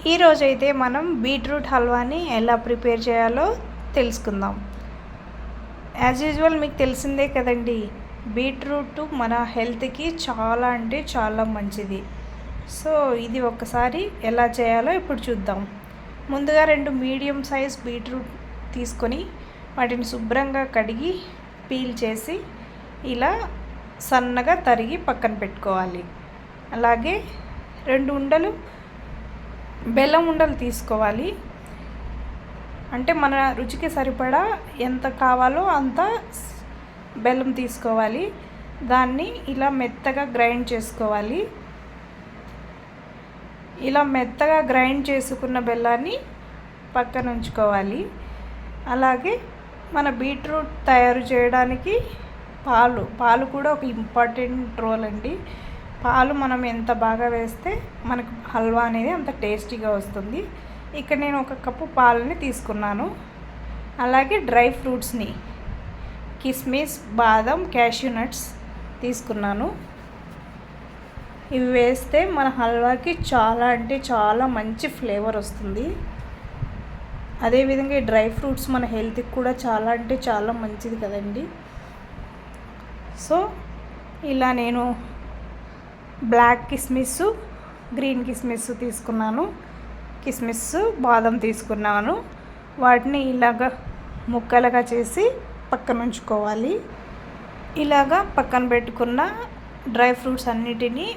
ఈరోజైతే మనం బీట్రూట్ హల్వాని ఎలా ప్రిపేర్ చేయాలో తెలుసుకుందాం. యాజ్ యూజువల్ మీకు తెలిసిందే కదండి, బీట్రూట్ మన హెల్త్కి చాలా అంటే చాలా మంచిది. సో ఇది ఒక్కసారి ఎలా చేయాలో ఇప్పుడు చూద్దాం. ముందుగా 2 మీడియం సైజ్ బీట్రూట్ తీసుకొని వాటిని శుభ్రంగా కడిగి పీల్ చేసి ఇలా సన్నగా తరిగి పక్కన పెట్టుకోవాలి. అలాగే 2 బెల్లం ఉండలు తీసుకోవాలి. అంటే మన రుచికి సరిపడా ఎంత కావాలో అంత బెల్లం తీసుకోవాలి. దాన్ని ఇలా మెత్తగా గ్రైండ్ చేసుకోవాలి. ఇలా మెత్తగా గ్రైండ్ చేసుకున్న బెల్లాన్ని పక్కన ఉంచుకోవాలి. అలాగే మన బీట్రూట్ తయారు చేయడానికి పాలు కూడా ఒక ఇంపార్టెంట్ రోల్ అండి. పాలు మనం ఎంత బాగా వేస్తే మనకు హల్వా అనేది అంత టేస్టీగా వస్తుంది. ఇక్కడ నేను 1 కప్పు పాలని తీసుకున్నాను. అలాగే డ్రై ఫ్రూట్స్ని కిస్మిస్, బాదం, క్యాష్యూ నట్స్ తీసుకున్నాను. ఇవి వేస్తే మన హల్వాకి చాలా అంటే చాలా మంచి ఫ్లేవర్ వస్తుంది. అదేవిధంగా ఈ డ్రై ఫ్రూట్స్ మన హెల్త్కి కూడా చాలా అంటే చాలా మంచిది కదండి. సో ఇలా నేను బ్లాక్ కిస్మిస్, గ్రీన్ కిస్మిస్ తీసుకున్నాను. కిస్మిస్, బాదం తీసుకున్నాను. వాటిని ఇలాగ ముక్కలుగా చేసి పక్కన ఉంచుకోవాలి. ఇలాగా పక్కన పెట్టుకున్న డ్రై ఫ్రూట్స్ అన్నిటినీ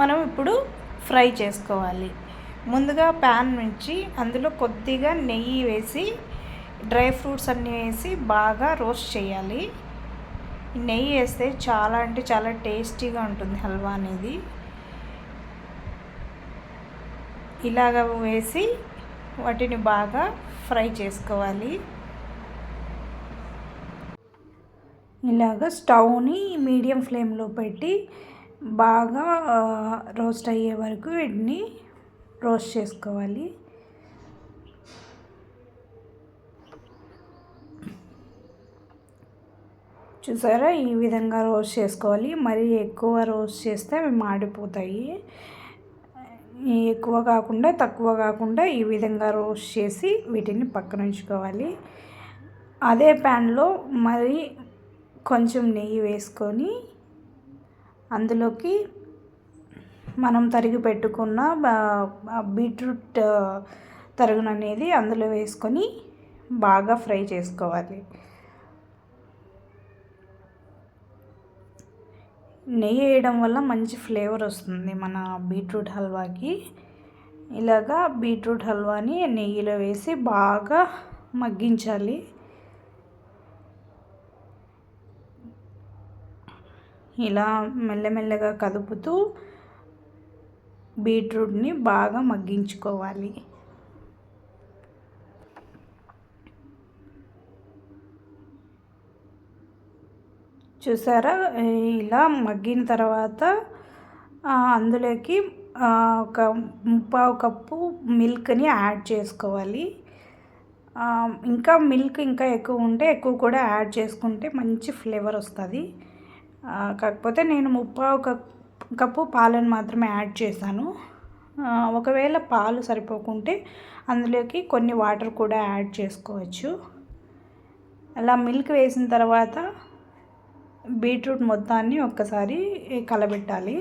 మనం ఇప్పుడు ఫ్రై చేసుకోవాలి. ముందుగా ప్యాన్ నుంచి అందులో కొద్దిగా నెయ్యి వేసి డ్రై ఫ్రూట్స్ అన్నీ వేసి బాగా రోస్ట్ చేయాలి. నెయ్యి వేస్తే చాలా అంటే చాలా టేస్టీగా ఉంటుంది హల్వా అనేది. ఇలాగ వేసి వాటిని బాగా ఫ్రై చేసుకోవాలి. ఇలాగ స్టవ్ని మీడియం ఫ్లేమ్లో పెట్టి బాగా రోస్ట్ అయ్యే వరకు వీటిని రోస్ట్ చేసుకోవాలి. చూసారా, ఈ విధంగా రోస్ట్ చేసుకోవాలి. మరీ ఎక్కువ రోస్ట్ చేస్తే అవి మాడిపోతాయి. ఎక్కువ కాకుండా తక్కువ కాకుండా ఈ విధంగా రోస్ట్ చేసి వీటిని పక్కన ఉంచుకోవాలి. అదే ప్యాన్లో మరి కొంచెం నెయ్యి వేసుకొని అందులోకి మనం తరిగి పెట్టుకున్న బీట్రూట్ తరుగును అనేది అందులో వేసుకొని బాగా ఫ్రై చేసుకోవాలి. నెయ్యి వేయడం వల్ల మంచి ఫ్లేవర్ వస్తుంది మన బీట్రూట్ హల్వాకి. ఇలాగా బీట్రూట్ హల్వాని నెయ్యిలో వేసి బాగా మగ్గించాలి. ఇలా మెల్లమెల్లగా కదుపుతూ బీట్రూట్ని బాగా మగ్గించుకోవాలి. చూసారా, ఇలా మగ్గిన తర్వాత అందులోకి ఒక 1/4 కప్పు మిల్క్ని యాడ్ చేసుకోవాలి. ఇంకా మిల్క్ ఇంకా ఎక్కువ ఉంటే ఎక్కువ కూడా యాడ్ చేసుకుంటే మంచి ఫ్లేవర్ వస్తుంది. కాకపోతే నేను 1/4 కప్పు పాలను మాత్రమే యాడ్ చేశాను. ఒకవేళ పాలు సరిపోకుంటే అందులోకి కొన్ని వాటర్ కూడా యాడ్ చేసుకోవచ్చు. అలా మిల్క్ వేసిన తర్వాత బీట్రూట్ మొత్తాన్ని ఒక్కసారి కలబెట్టాలి.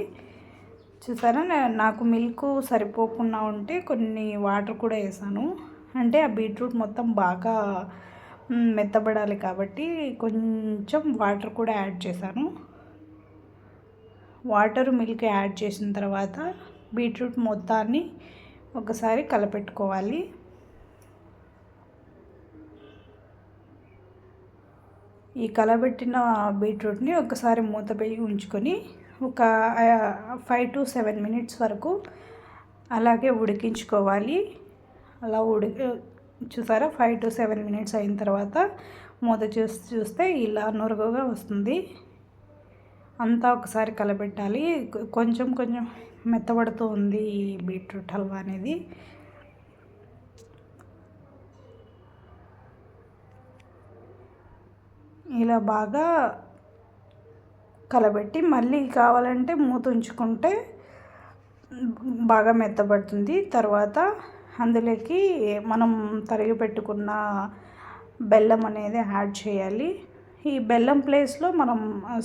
చూసారా, నాకు మిల్క్ సరిపోకుండా ఉంటే కొన్ని వాటర్ కూడా వేసాను. అంటే ఆ బీట్రూట్ మొత్తం బాగా మెత్తబడాలి కాబట్టి కొంచెం వాటర్ కూడా యాడ్ చేశాను. వాటర్, మిల్క్ యాడ్ చేసిన తర్వాత బీట్రూట్ మొత్తాన్ని ఒకసారి కలపెట్టుకోవాలి. ఈ కలబెట్టిన బీట్రూట్ని ఒకసారి మూత పెట్టి ఉంచుకొని ఒక 5 to 7 మినిట్స్ వరకు అలాగే ఉడికించుకోవాలి. అలా చూసారా, 5 to 7 మినిట్స్ అయిన తర్వాత మూత చూస్తే ఇలా నురుగుగా వస్తుంది. అంతా ఒకసారి కలబెట్టాలి. కొంచెం కొంచెం మెత్తబడుతూ ఉంది ఈ బీట్రూట్ హల్వా అనేది. ఇలా బాగా కలబెట్టి మళ్ళీ కావాలంటే మూత ఉంచుకుంటే బాగా మెత్తబడుతుంది. తర్వాత అందులోకి మనం తరిగి పెట్టుకున్న బెల్లం అనేది యాడ్ చేయాలి. ఈ బెల్లం ప్లేస్లో మనం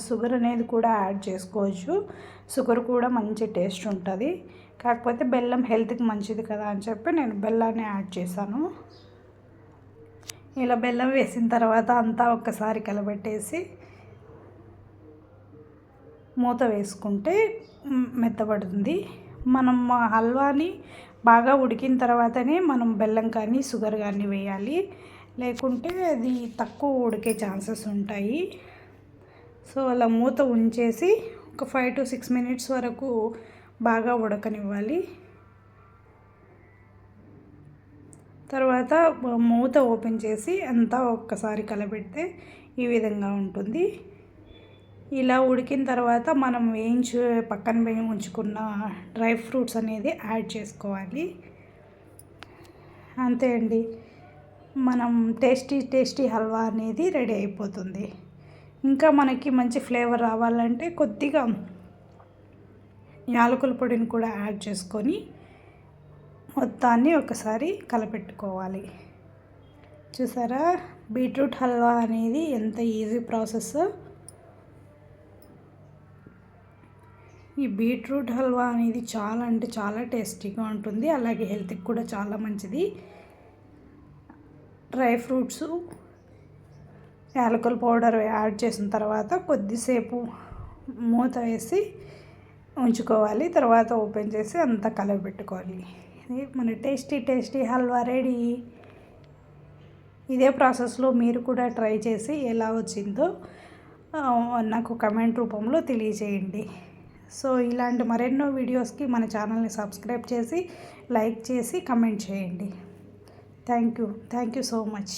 షుగర్ అనేది కూడా యాడ్ చేసుకోవచ్చు. షుగర్ కూడా మంచి టేస్ట్ ఉంటుంది. కాకపోతే బెల్లం హెల్త్కి మంచిది కదా అని చెప్పి నేను బెల్లాన్ని యాడ్ చేశాను. ఇలా బెల్లం వేసిన తర్వాత అంతా ఒక్కసారి కలబెట్టేసి మూత వేసుకుంటే మెత్తబడుతుంది. మనం హల్వాని బాగా ఉడికిన తర్వాతనే మనం బెల్లం కానీ షుగర్ కానీ వేయాలి, లేకుంటే అది తక్కువ ఉడికే ఛాన్సెస్ ఉంటాయి. సో అలా మూత ఉంచేసి ఒక 5 to 6 minutes వరకు బాగా ఉడకనివ్వాలి. తర్వాత మూత ఓపెన్ చేసి అంతా ఒక్కసారి కలబెడితే ఈ విధంగా ఉంటుంది. ఇలా ఉడికిన తర్వాత మనం పక్కన ఉంచుకున్న డ్రై ఫ్రూట్స్ అనేది యాడ్ చేసుకోవాలి. అంతే అండి, మనం టేస్టీ హల్వా అనేది రెడీ అయిపోతుంది. ఇంకా మనకి మంచి ఫ్లేవర్ రావాలంటే కొద్దిగా యాలకుల పొడిని కూడా యాడ్ చేసుకొని మొత్తాన్ని ఒకసారి కలపెట్టుకోవాలి. చూసారా, బీట్రూట్ హల్వా అనేది ఎంత ఈజీ ప్రాసెస్. ఈ బీట్రూట్ హల్వా అనేది చాలా అంటే చాలా టేస్టీగా ఉంటుంది, అలాగే హెల్త్కి కూడా చాలా మంచిది. డ్రై ఫ్రూట్స్, యాలకుల పౌడర్ యాడ్ చేసిన తర్వాత కొద్దిసేపు మూత వేసి ఉంచుకోవాలి. తర్వాత ఓపెన్ చేసి అంతా కలపెట్టుకోవాలి. ఇది మన టేస్టీ హల్వా రెడీ. ఇదే ప్రాసెస్లో మీరు కూడా ట్రై చేసి ఎలా వచ్చిందో నాకు కమెంట్ రూపంలో తెలియజేయండి. సో ఇలాంటి మరెన్నో వీడియోస్కి మన ఛానల్ని సబ్స్క్రైబ్ చేసి లైక్ చేసి కమెంట్ చేయండి. Thank you so much.